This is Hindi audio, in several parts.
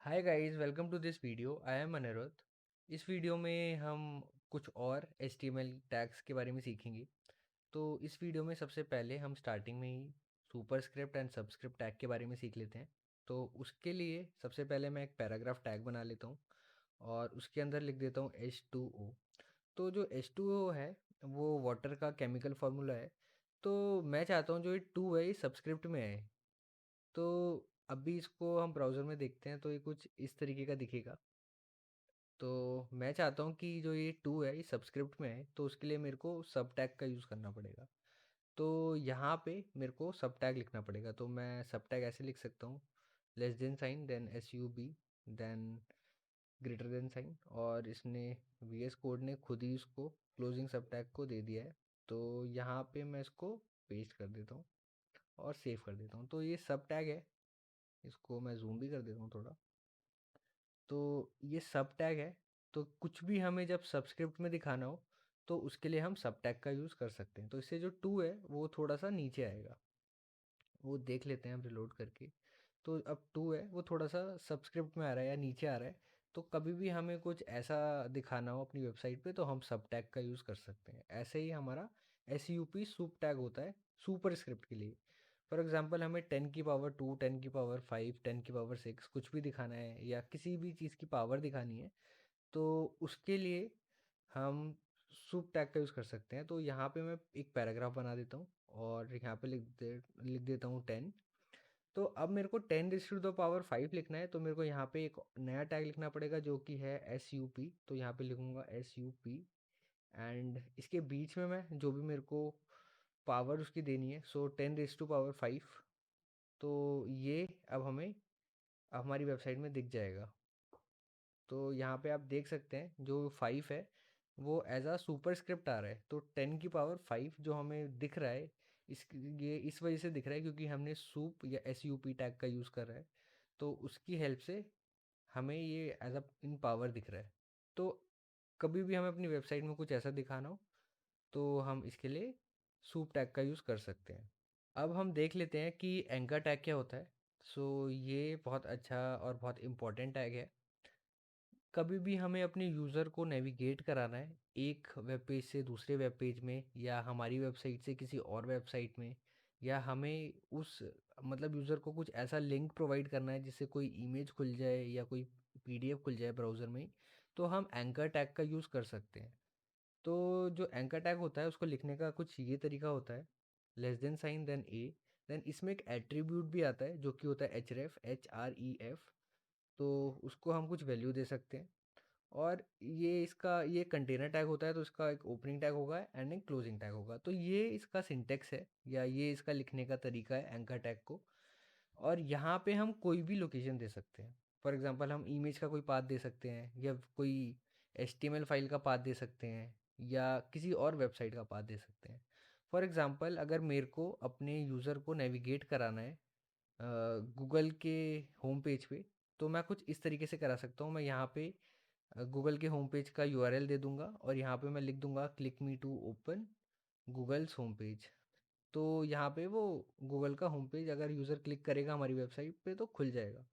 Hi guys, welcome to this video. I am Aniruddh. इस वीडियो में हम कुछ और HTML टैग्स के बारे में सीखेंगे। तो इस वीडियो में सबसे पहले हम स्टार्टिंग में ही सुपरस्क्रिप्ट एंड सबस्क्रिप्ट टैग के बारे में सीख लेते हैं। तो उसके लिए सबसे पहले मैं एक पैराग्राफ टैग बना लेता हूँ और उसके अंदर लिख देता हूँ H2O। तो जो H2O है वो वाटर का केमिकल फार्मूला है। तो मैं चाहता हूँ जो ये टू है ये सबस्क्रिप्ट में है। तो अभी इसको हम ब्राउज़र में देखते हैं तो ये कुछ इस तरीके का दिखेगा। तो मैं चाहता हूँ कि जो ये टू है ये सबस्क्रिप्ट में है, तो उसके लिए मेरे को सब टैग का यूज़ करना पड़ेगा। तो यहाँ पे मेरे को सब टैग लिखना पड़ेगा। तो मैं सब टैग ऐसे लिख सकता हूँ, less than sign then SUB then greater than sign. और इसने VS कोड ने खुद ही उसको क्लोजिंग सब टैग को दे दिया है। तो यहाँ पे मैं इसको पेस्ट कर देता हूँ और सेव कर देता हूँ। तो ये सब टैग है। इसको मैं जूम भी कर देता हूँ थोड़ा। तो ये सब टैग है। तो कुछ भी हमें जब सबस्क्रिप्ट में दिखाना हो तो उसके लिए हम सब टैग का यूज़ कर सकते हैं। तो इससे जो टू है वो थोड़ा सा नीचे आएगा, वो देख लेते हैं हम रिलोड करके। तो अब टू है वो थोड़ा सा सबस्क्रिप्ट में आ रहा है या नीचे आ रहा है। तो कभी भी हमें कुछ ऐसा दिखाना हो अपनी वेबसाइट पे तो हम सब टैग का यूज़ कर सकते हैं। ऐसे ही हमारा SUP सुप टैग होता है सुपर स्क्रिप्ट के लिए। फॉर एग्जांपल हमें 10 की पावर 2, 10 की पावर 5, 10 की पावर 6 कुछ भी दिखाना है या किसी भी चीज़ की पावर दिखानी है तो उसके लिए हम सुप टैग का यूज़ कर सकते हैं। तो यहाँ पे मैं एक पैराग्राफ बना देता हूँ और यहाँ पे लिख देता हूँ 10। तो अब मेरे को 10 टू द पावर 5 लिखना है। तो मेरे को यहाँ पे एक नया टैग लिखना पड़ेगा जो कि है SUP। तो यहाँ पे लिखूँगा SUP एंड इसके बीच में मैं जो भी मेरे को पावर उसकी देनी है, सो 10 टू द पावर 5। तो ये अब हमें हमारी वेबसाइट में दिख जाएगा। तो यहाँ पे आप देख सकते हैं जो 5 है वो एज अ सुपर स्क्रिप्ट आ रहा है। तो 10 की पावर 5 जो हमें दिख रहा है, इस ये इस वजह से दिख रहा है क्योंकि हमने सूप या SUP टैग का यूज़ कर रहा है। तो उसकी हेल्प से हमें ये एज अ इन पावर दिख रहा है। तो कभी भी हमें अपनी वेबसाइट में कुछ ऐसा दिखाना हो तो हम इसके लिए सूप टैग का यूज़ कर सकते हैं। अब हम देख लेते हैं कि एंकर टैग क्या होता है। सो ये बहुत अच्छा और बहुत इम्पोर्टेंट टैग है। कभी भी हमें अपने यूज़र को नेविगेट कराना है एक वेब पेज से दूसरे वेब पेज में या हमारी वेबसाइट से किसी और वेबसाइट में, या हमें उस मतलब यूज़र को कुछ ऐसा लिंक प्रोवाइड करना है जिससे कोई इमेज खुल जाए या कोई PDF खुल जाए ब्राउज़र में ही, तो हम एंकर टैग का यूज़ कर सकते हैं। तो जो एंकर टैग होता है उसको लिखने का कुछ ये तरीका होता है, less than sign then A। Then इसमें एक एट्रीब्यूट भी आता है जो कि होता है href। तो उसको हम कुछ वैल्यू दे सकते हैं। और ये कंटेनर टैग होता है तो इसका एक ओपनिंग टैग होगा एंड एक क्लोजिंग टैग होगा। तो ये इसका सिंटेक्स है या ये इसका लिखने का तरीका है एंकर टैग को। और यहाँ पे हम कोई भी लोकेशन दे सकते हैं। फॉर एग्जांपल हम इमेज का कोई पाथ दे सकते हैं या कोई HTML फाइल का पाथ दे सकते हैं या किसी और वेबसाइट का पाथ दे सकते हैं। फॉर एग्जांपल अगर मेरे को अपने यूज़र को नेविगेट कराना है गूगल के होम पेज पे, तो मैं कुछ इस तरीके से करा सकता हूँ। मैं यहाँ पे गूगल के होम पेज का URL दे दूंगा और यहाँ पे मैं लिख दूंगा click me to open Google's home page. तो यहाँ पे वो गूगल का होम पेज अगर यूज़र क्लिक करेगा हमारी वेबसाइट पे तो खुल जाएगा।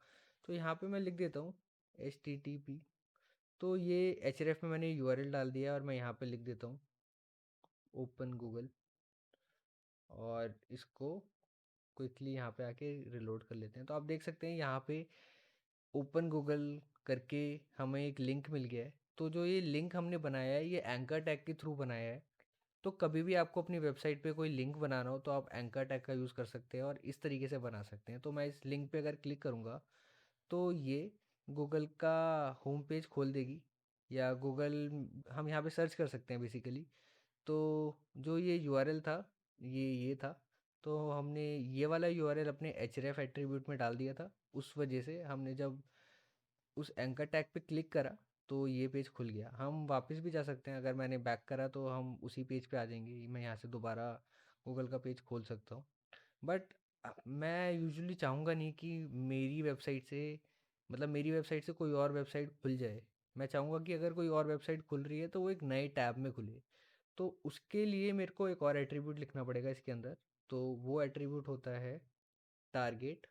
तो यहाँ पे मैं लिख देता हूँ HTTP। तो ये href में मैंने URL डाल दिया और मैं यहाँ पे लिख देता हूँ ओपन गूगल। और इसको क्विकली यहाँ पे आके रिलोड कर लेते हैं। तो आप देख सकते हैं यहाँ पे ओपन गूगल करके हमें एक लिंक मिल गया है। तो जो ये लिंक हमने बनाया है ये एंकर टैग के थ्रू बनाया है। तो कभी भी आपको अपनी वेबसाइट पे कोई लिंक बनाना हो तो आप एंकर टैग का यूज़ कर सकते हैं और इस तरीके से बना सकते हैं। तो मैं इस लिंक पे अगर क्लिक करूँगा तो ये गूगल का होम पेज खोल देगी या गूगल हम यहाँ पे सर्च कर सकते हैं बेसिकली। तो जो ये URL था ये था। तो हमने ये वाला URL अपने href एट्रीब्यूट में डाल दिया था। उस वजह से हमने जब उस एंकर टैग पे क्लिक करा तो ये पेज खुल गया। हम वापस भी जा सकते हैं, अगर मैंने बैक करा तो हम उसी पेज पे आ जाएंगे। मैं यहाँ से दोबारा गूगल का पेज खोल सकता हूँ। बट मैं यूजुअली चाहूँगा नहीं कि मेरी वेबसाइट से मतलब मेरी वेबसाइट से कोई और वेबसाइट खुल जाए। मैं चाहूँगा कि अगर कोई और वेबसाइट खुल रही है तो वो एक नए टैब में खुले। तो उसके लिए मेरे को एक और एट्रीब्यूट लिखना पड़ेगा इसके अंदर। तो वो एट्रीब्यूट होता है टारगेट।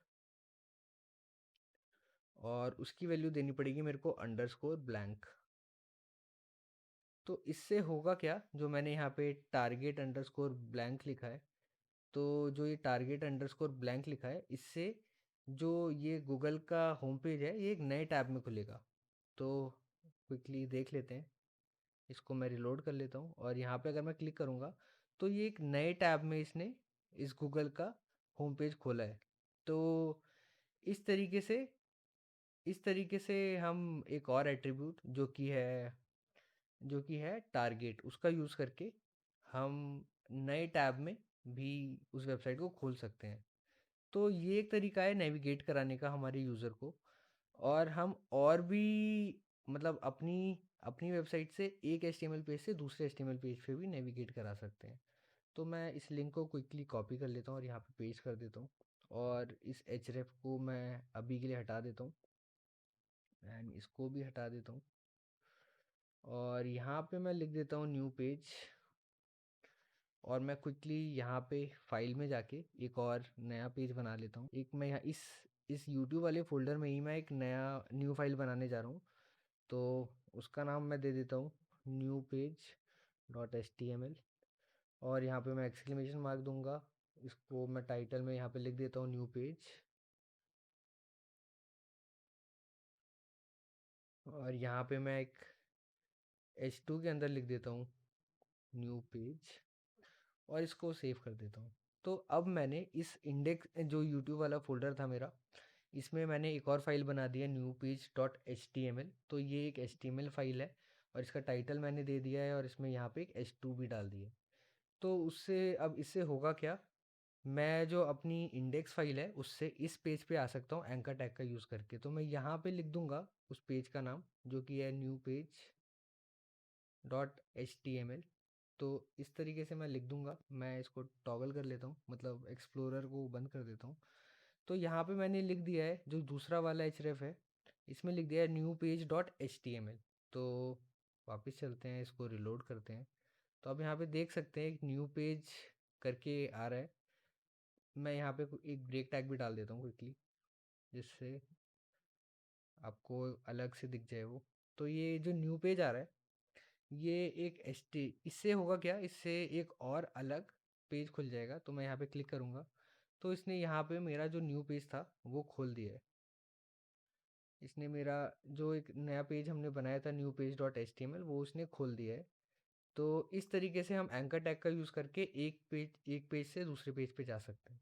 और उसकी वैल्यू देनी पड़ेगी मेरे को अंडरस्कोर ब्लैंक। तो इससे होगा क्या, जो मैंने यहाँ पे टारगेट अंडरस्कोर ब्लैंक लिखा है, तो जो ये टारगेट अंडरस्कोर ब्लैंक लिखा है, इससे जो ये गूगल का होम पेज है ये एक नए टैब में खुलेगा। तो क्विकली देख लेते हैं, इसको मैं रिलोड कर लेता हूँ और यहाँ पे अगर मैं क्लिक करूँगा तो ये एक नए टैब में इसने इस गूगल का होम पेज खोला है। तो इस तरीके से हम एक और एट्रीब्यूट जो कि है टारगेट, उसका यूज़ करके हम नए टैब में भी उस वेबसाइट को खोल सकते हैं। तो ये एक तरीका है नेविगेट कराने का हमारे यूज़र को। और हम और भी मतलब अपनी अपनी वेबसाइट से एक एचटीएमएल पेज से दूसरे एचटीएमएल पेज पे भी नेविगेट करा सकते हैं। तो मैं इस लिंक को क्विकली कॉपी कर लेता हूँ और यहाँ पे पेस्ट कर देता हूँ, और इस एचरेफ को मैं अभी के लिए हटा देता हूँ एंड इसको भी हटा देता हूँ। और यहाँ पे मैं लिख देता हूँ न्यू पेज, और मैं क्विकली यहाँ पे फाइल में जाके एक और नया पेज बना लेता हूँ। एक मैं यहाँ इस यूट्यूब वाले फोल्डर में ही मैं एक नया न्यू फाइल बनाने जा रहा हूँ। तो उसका नाम मैं दे देता हूँ new page dot H T M L, और यहाँ पे मैं एक्सक्लेमेशन मार्क दूंगा। इसको मैं टाइटल में यहाँ पे लिख देता हूँ न्यू पेज, और यहाँ पे मैं एक H2 के अंदर लिख देता हूँ न्यू पेज, और इसको सेव कर देता हूँ। तो अब मैंने इस इंडेक्स जो यूट्यूब वाला फोल्डर था मेरा, इसमें मैंने एक और फाइल बना दी है new page dot H T M L. तो ये एक H T M L file है और इसका टाइटल मैंने दे दिया है, और इसमें यहाँ पे एक H2 भी डाल दिया है। तो उससे अब इससे होगा क्या, मैं जो अपनी इंडेक्स फाइल है उससे इस पेज पे आ सकता हूँ एंकर टैग का यूज़ करके। तो मैं यहाँ पे लिख दूंगा उस पेज का नाम, जो कि है new page dot H T M L. तो इस तरीके से मैं लिख दूंगा। मैं इसको टॉगल कर लेता हूँ, मतलब एक्सप्लोरर को बंद कर देता हूँ। तो यहाँ पे मैंने लिख दिया है जो दूसरा वाला एचरेफ है, इसमें लिख दिया है new page dot H T M L. तो वापस चलते हैं, इसको रिलोड करते हैं। तो अब यहाँ पे देख सकते हैं एक न्यू पेज करके आ रहा है। मैं यहाँ पे एक ब्रेक टैग भी डाल देता हूँ क्विकली, जिससे आपको अलग से दिख जाए वो। तो ये जो न्यू पेज आ रहा है, ये एक एच टी इससे होगा क्या, इससे एक और अलग पेज खुल जाएगा। तो मैं यहाँ पे क्लिक करूँगा तो इसने यहाँ पे मेरा जो न्यू पेज था वो खोल दिया है। इसने मेरा जो एक नया पेज हमने बनाया था new page dot H T M L, वो उसने खोल दिया है। तो इस तरीके से हम एंकर टैग का यूज़ करके एक पेज से दूसरे पेज पे जा सकते हैं।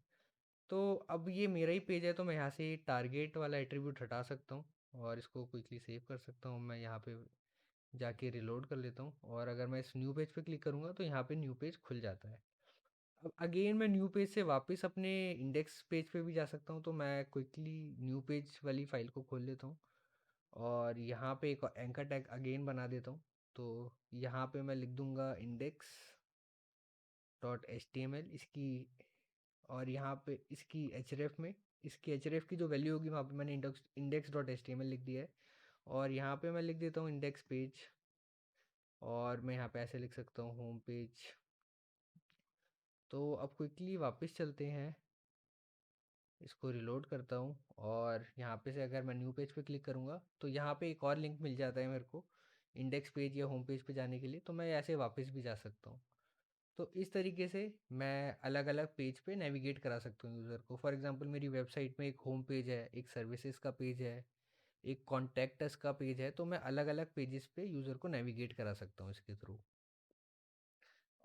तो अब ये मेरा ही पेज है, तो मैं यहाँ से टारगेट वाला एट्रीब्यूट हटा सकता हूँ और इसको क्विकली सेव कर सकता हूँ। मैं यहाँ पे जाके रिलोड कर लेता हूँ, और अगर मैं इस न्यू पेज पे क्लिक करूँगा तो यहाँ पे न्यू पेज खुल जाता है। अब अगेन मैं न्यू पेज से वापस अपने इंडेक्स पेज पे भी जा सकता हूँ। तो मैं क्विकली न्यू पेज वाली फाइल को खोल लेता हूँ और यहाँ पे एक एंकर टैग अगेन बना देता हूँ। तो यहाँ पे मैं लिख दूंगा index dot H T M L इसकी, और यहाँ पे इसकी एचरेफ की जो वैल्यू होगी वहाँ पे मैंने index dot H T M L लिख दिया है। और यहाँ पे मैं लिख देता हूँ इंडेक्स पेज, और मैं यहाँ पे ऐसे लिख सकता हूँ होम पेज। तो अब क्विकली वापस चलते हैं, इसको रिलोड करता हूँ, और यहाँ पे से अगर मैं न्यू पेज पे क्लिक करूँगा तो यहाँ पे एक और लिंक मिल जाता है मेरे को इंडेक्स पेज या होम पेज पे जाने के लिए। तो मैं ऐसे वापस भी जा सकता हूँ। तो इस तरीके से मैं अलग अलग पेज पे नेविगेट करा सकता हूँ यूज़र को। फॉर एग्जांपल मेरी वेबसाइट में एक होम पेज है, एक सर्विसेज का पेज है, एक कॉन्टैक्ट अस का पेज है। तो मैं अलग अलग पेजेस पे यूज़र को नेविगेट करा सकता हूँ इसके थ्रू।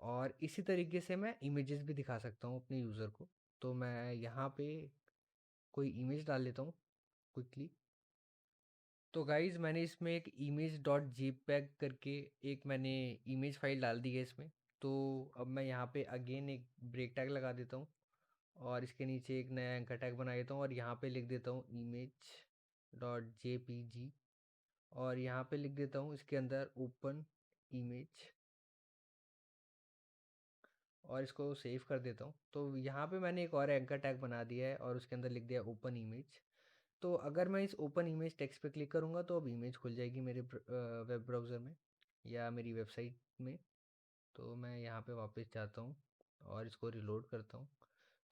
और इसी तरीके से मैं इमेजेस भी दिखा सकता हूँ अपने यूज़र को। तो मैं यहाँ पे कोई इमेज डाल लेता हूँ क्विकली। तो गाइज़ मैंने इसमें एक इमेज डॉट जेपीईजी करके एक मैंने इमेज फाइल डाल दी है इसमें। तो अब मैं यहाँ पे अगेन एक ब्रेक टैग लगा देता हूँ, और इसके नीचे एक नया एंकर टैग बना देता हूँ, और यहाँ पे लिख देता हूँ इमेज डॉट जेपीजी, और यहाँ पे लिख देता हूँ इसके अंदर ओपन इमेज, और इसको सेव कर देता हूँ। तो यहाँ पे मैंने एक और एंकर टैग बना दिया है और उसके अंदर लिख दिया ओपन इमेज। तो अगर मैं इस ओपन इमेज टेक्स्ट पे क्लिक करूँगा तो अब इमेज खुल जाएगी मेरे वेब ब्राउज़र में या मेरी वेबसाइट में। तो मैं यहाँ पे वापस जाता हूँ और इसको रिलोड करता हूँ।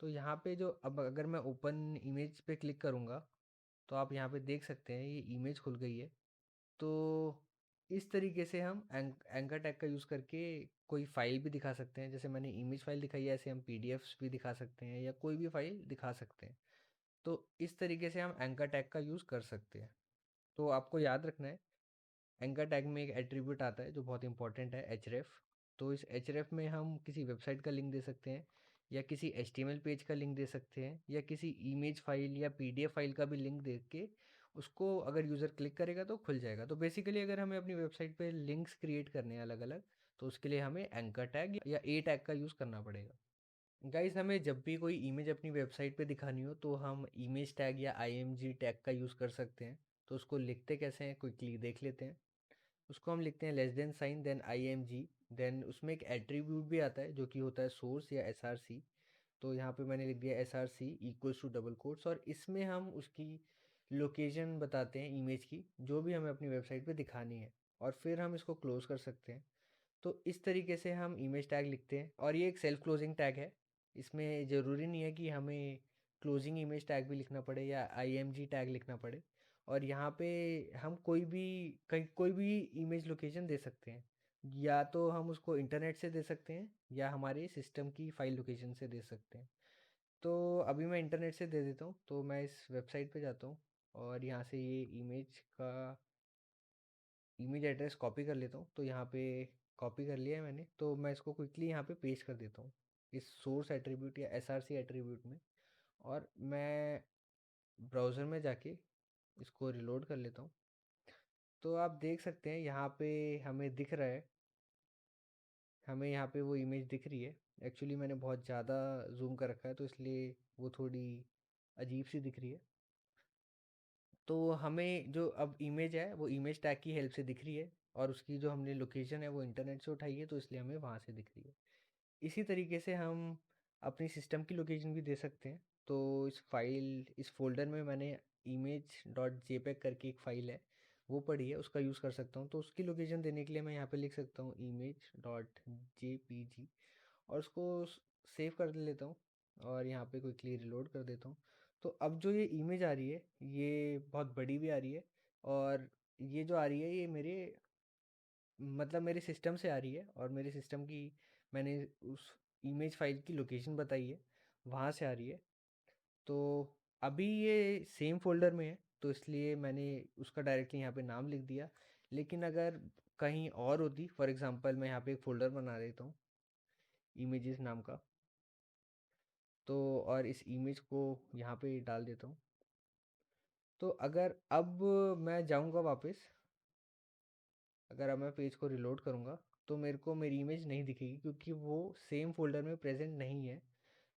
तो यहाँ पे जो अब अगर मैं ओपन इमेज पे क्लिक करूँगा तो आप यहाँ पे देख सकते हैं ये इमेज खुल गई है। तो इस तरीके से हम एंकर टैग का यूज़ करके कोई फाइल भी दिखा सकते हैं। जैसे मैंने इमेज फाइल दिखाई है, ऐसे हम पीडीएफ्स भी दिखा सकते हैं या कोई भी फाइल दिखा सकते हैं। तो इस तरीके से हम एंकर टैग का यूज़ कर सकते हैं। तो आपको याद रखना है, एंकर टैग में एक एट्रीब्यूट आता है जो बहुत इंपॉर्टेंट है, एचरेफ। तो इस एचरेफ में हम किसी वेबसाइट का लिंक दे सकते हैं या किसी एचटीएमएल पेज का लिंक दे सकते हैं या किसी इमेज फाइल या पीडीएफ फाइल का भी लिंक दे के उसको अगर यूज़र क्लिक करेगा तो खुल जाएगा। तो बेसिकली अगर हमें अपनी वेबसाइट पे लिंक्स क्रिएट करने हैं अलग अलग, तो उसके लिए हमें एंकर टैग या ए टैग का यूज़ करना पड़ेगा। गाइस, हमें जब भी कोई इमेज अपनी वेबसाइट पे दिखानी हो तो हम इमेज टैग या आईएमजी टैग का यूज़ कर सकते हैं। तो उसको लिखते कैसे हैं क्विकली देख लेते हैं। उसको हम लिखते हैं less than sign then IMG, then उसमें एक एट्रीब्यूट भी आता है जो कि होता है सोर्स या एसआरसी। तो यहाँ पे मैंने लिख दिया SRC equals to double quotes, और इसमें हम उसकी लोकेशन बताते हैं इमेज की जो भी हमें अपनी वेबसाइट पे दिखानी है, और फिर हम इसको क्लोज कर सकते हैं। तो इस तरीके से हम इमेज टैग लिखते हैं, और ये एक सेल्फ क्लोजिंग टैग है। इसमें ज़रूरी नहीं है कि हमें क्लोजिंग इमेज टैग भी लिखना पड़े या आईएमजी टैग लिखना पड़े। और यहाँ पे हम कोई भी इमेज लोकेशन दे सकते हैं, या तो हम उसको इंटरनेट से दे सकते हैं या हमारे सिस्टम की फाइल लोकेशन से दे सकते हैं। तो अभी मैं इंटरनेट से दे देता हूँ। तो मैं इस वेबसाइट पे जाता हूँ और यहाँ से ये इमेज एड्रेस कॉपी कर लेता हूँ। तो यहाँ पे कॉपी कर लिया है मैंने, तो मैं इसको क्विकली यहाँ पे पेस्ट कर देता हूँ इस सोर्स एट्रीब्यूट या एसआरसी एट्रीब्यूट में। और मैं ब्राउज़र में जाके इसको रिलोड कर लेता हूँ। तो आप देख सकते हैं यहाँ पे हमें दिख रहा है, हमें यहाँ पे वो इमेज दिख रही है। एक्चुअली मैंने बहुत ज़्यादा जूम कर रखा है तो इसलिए वो थोड़ी अजीब सी दिख रही है। तो हमें जो अब इमेज है वो इमेज टैग की हेल्प से दिख रही है, और उसकी जो हमने लोकेशन है वो इंटरनेट से उठाई है, तो इसलिए हमें वहाँ से दिख रही है। इसी तरीके से हम अपनी सिस्टम की लोकेशन भी दे सकते हैं। तो इस फ़ोल्डर में मैंने इमेज डॉट जेपेग करके एक फ़ाइल है, वो पड़ी है, उसका यूज़ कर सकता हूँ। तो उसकी लोकेशन देने के लिए मैं यहाँ पे लिख सकता हूँ इमेज डॉट जेपीजी, और उसको सेव कर लेता हूँ और यहाँ पे क्विकली रिलोड कर देता हूँ। तो अब जो ये इमेज आ रही है ये बहुत बड़ी भी आ रही है, और ये जो आ रही है ये मेरे सिस्टम से आ रही है, और मेरे सिस्टम की मैंने उस इमेज फाइल की लोकेशन बताई है, वहाँ से आ रही है। तो अभी ये सेम फोल्डर में है, तो इसलिए मैंने उसका डायरेक्टली यहाँ पे नाम लिख दिया। लेकिन अगर कहीं और होती, फॉर एग्जांपल मैं यहाँ पे एक फ़ोल्डर बना देता हूँ इमेजेस नाम का, तो और इस इमेज को यहाँ पे डाल देता हूँ। तो अगर अब मैं जाऊँगा वापस, अगर अब मैं पेज को रिलोड करूँगा तो मेरे को मेरी इमेज नहीं दिखेगी क्योंकि वो सेम फोल्डर में प्रेजेंट नहीं है।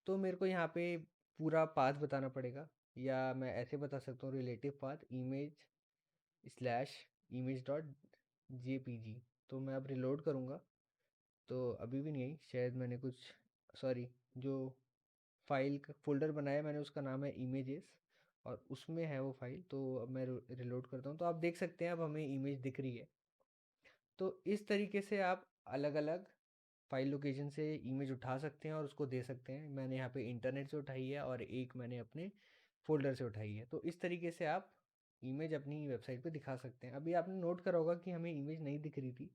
तो मेरे को यहाँ पे पूरा पाथ बताना पड़ेगा, या मैं ऐसे बता सकता हूँ relative path image slash image dot JPG. तो मैं अब रिलोड करूँगा तो अभी भी नहीं आई, शायद मैंने कुछ, सॉरी, जो फाइल का फ़ोल्डर बनाया मैंने उसका नाम है इमेजेस, और उसमें है वो फाइल। तो अब मैं रिलोड करता हूँ तो आप देख सकते हैं अब हमें इमेज दिख रही है। तो इस तरीके से आप अलग अलग फाइल लोकेशन से इमेज उठा सकते हैं और उसको दे सकते हैं। मैंने यहाँ पे इंटरनेट से उठाई है और एक मैंने अपने फ़ोल्डर से उठाई है। तो इस तरीके से आप इमेज अपनी वेबसाइट पे दिखा सकते हैं। अभी आपने नोट करा होगा कि हमें इमेज नहीं दिख रही थी,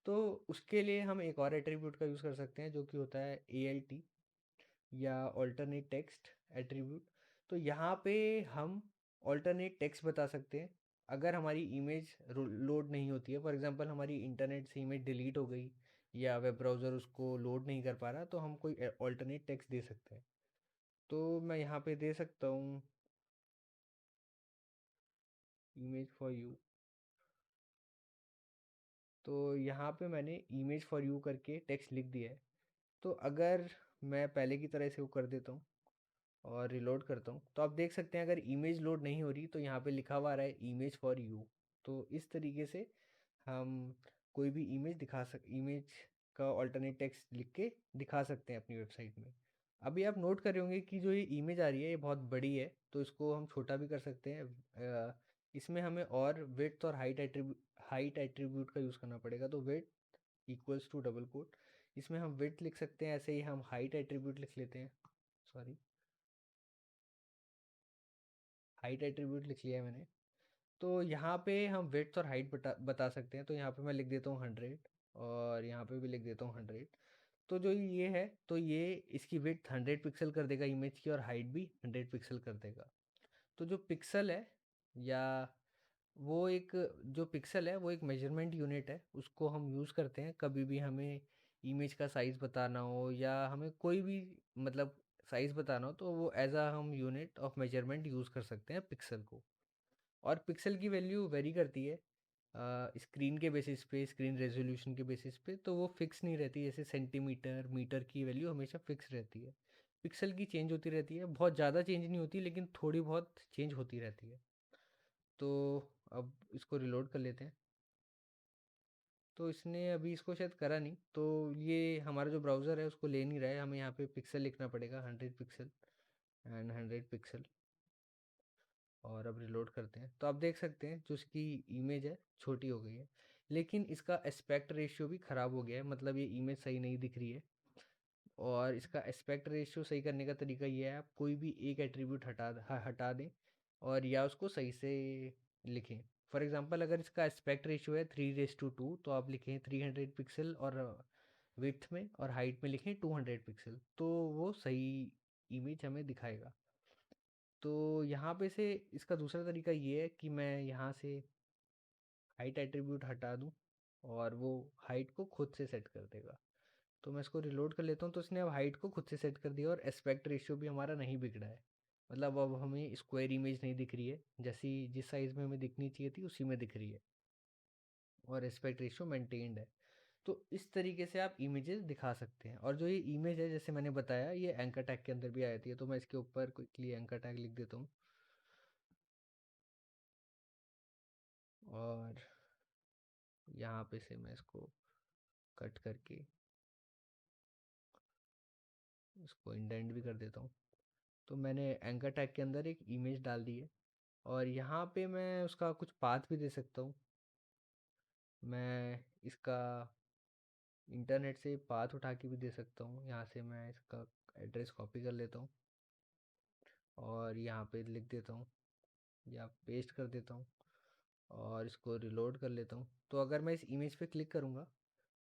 तो उसके लिए हम एक और एट्रीब्यूट का यूज़ कर सकते हैं जो कि होता है ALT या अल्टरनेट टेक्स्ट एट्रीब्यूट। तो यहाँ पे हम अल्टरनेट टेक्स्ट बता सकते हैं अगर हमारी इमेज लोड नहीं होती है। फॉर एग्जांपल हमारी इंटरनेट से इमेज डिलीट हो गई या वेब ब्राउज़र उसको लोड नहीं कर पा रहा, तो हम कोई अल्टरनेट टेक्स्ट दे सकते हैं। तो मैं यहाँ पे दे सकता हूँ इमेज फॉर यू। तो यहाँ पे मैंने इमेज फॉर यू करके टेक्स्ट लिख दिया है। तो अगर मैं पहले की तरह से वो कर देता हूँ और रिलोड करता हूँ तो आप देख सकते हैं अगर इमेज लोड नहीं हो रही तो यहाँ पे लिखा हुआ आ रहा है इमेज फॉर यू। तो इस तरीके से हम कोई भी इमेज का अल्टरनेट टेक्स्ट लिख के दिखा सकते हैं अपनी वेबसाइट में। अभी आप नोट कर रहे होंगे कि जो ये इमेज आ रही है ये बहुत बड़ी है, तो इसको हम छोटा भी कर सकते हैं। इसमें हमें और विड्थ और हाइट एट्रीब्यूट का यूज़ करना पड़ेगा। तो width equals to double quote, इसमें हम विड्थ लिख सकते हैं, ऐसे ही हम हाइट एट्रीब्यूट लिख लेते हैं, सॉरी, हाइट एट्रीब्यूट लिख लिया है मैंने। तो यहाँ पे हम विड्थ और हाइट बता बता सकते हैं। तो यहाँ पे मैं लिख देता हूँ 100 और यहाँ पे भी लिख देता हूँ 100। तो जो ये है, तो ये इसकी विड्थ 100 पिक्सल कर देगा इमेज की, और हाइट भी 100 पिक्सल कर देगा। तो जो पिक्सल है, या वो एक जो पिक्सल है वो एक मेजरमेंट यूनिट है, उसको हम यूज़ करते हैं कभी भी हमें इमेज का साइज़ बताना हो, या हमें कोई भी मतलब साइज़ बताना हो, तो वो एज अ हम यूनिट ऑफ मेजरमेंट यूज़ कर सकते हैं पिक्सल को। और पिक्सल की वैल्यू वेरी करती है स्क्रीन के बेसिस पे, स्क्रीन रेजोल्यूशन के बेसिस पे, तो वो फिक्स नहीं रहती। जैसे सेंटीमीटर, मीटर की वैल्यू हमेशा फिक्स रहती है। पिक्सल की चेंज होती रहती है, बहुत ज़्यादा चेंज नहीं होती, लेकिन थोड़ी बहुत चेंज होती रहती है। तो अब इसको रिलोड कर लेते हैं। तो इसने अभी इसको शायद करा नहीं, तो ये हमारा जो ब्राउज़र है उसको ले नहीं रहा है। हमें यहाँ पे पिक्सल लिखना पड़ेगा, 100 पिक्सल एंड 100 पिक्सल। और अब रिलोड करते हैं, तो आप देख सकते हैं जो इसकी इमेज है छोटी हो गई है, लेकिन इसका एस्पेक्ट रेशियो भी ख़राब हो गया है। मतलब ये इमेज सही नहीं दिख रही है। और इसका एस्पेक्ट रेशियो सही करने का तरीका ये है, आप कोई भी एक एट्रीब्यूट हटा दें, और या उसको सही से लिखें। फॉर एग्जांपल, अगर इसका एस्पेक्ट रेशियो है 3:2, तो आप लिखें 300 पिक्सल, और विड्थ में और हाइट में लिखें 200 पिक्सल, तो वो सही इमेज हमें दिखाएगा। तो यहाँ पे से इसका दूसरा तरीका ये है कि मैं यहाँ से हाइट एट्रीब्यूट हटा दूँ, और वो हाइट को खुद से सेट कर देगा। तो मैं इसको रिलोड कर लेता हूँ, तो इसने अब हाइट को खुद से सेट कर दिया, और एस्पेक्ट रेशियो भी हमारा नहीं बिगड़ा है। मतलब अब हमें स्क्वायर इमेज नहीं दिख रही है, जैसी जिस साइज़ में हमें दिखनी चाहिए थी उसी में दिख रही है, और एस्पेक्ट रेशियो मेंटेन्ड है। तो इस तरीके से आप इमेजेस दिखा सकते हैं। और जो ये इमेज है, जैसे मैंने बताया, ये एंकर टैग के अंदर भी आ जाती है। तो मैं इसके ऊपर क्विकली एंकर टैग लिख देता हूँ, और यहाँ पे से मैं इसको कट करके इसको इंडेंट भी कर देता हूँ। तो मैंने एंकर टैग के अंदर एक इमेज डाल दी है, और यहाँ पे मैं उसका कुछ पाथ भी दे सकता हूँ। मैं इसका इंटरनेट से पाथ उठा के भी दे सकता हूँ। यहाँ से मैं इसका एड्रेस कॉपी कर लेता हूँ, और यहाँ पे लिख देता हूँ, या पेस्ट कर देता हूँ, और इसको रिलोड कर लेता हूँ। तो अगर मैं इस इमेज पे क्लिक करूँगा,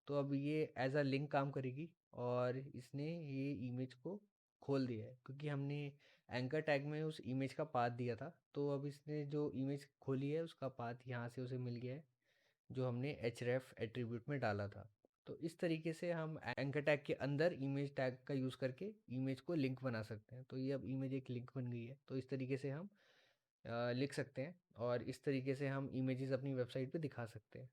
तो अब ये एज अ लिंक काम करेगी, और इसने ये इमेज को खोल दिया है, क्योंकि हमने एंकर टैग में उस इमेज का पाथ दिया था। तो अब इसने जो इमेज खोली है उसका पाथ यहाँ से उसे मिल गया है, जो हमने href एट्रीब्यूट में डाला था। तो इस तरीके से हम एंकर टैग के अंदर इमेज टैग का यूज़ करके इमेज को लिंक बना सकते हैं। तो ये अब इमेज एक लिंक बन गई है। तो इस तरीके से हम लिख सकते हैं, और इस तरीके से हम इमेजेस अपनी वेबसाइट पे दिखा सकते हैं।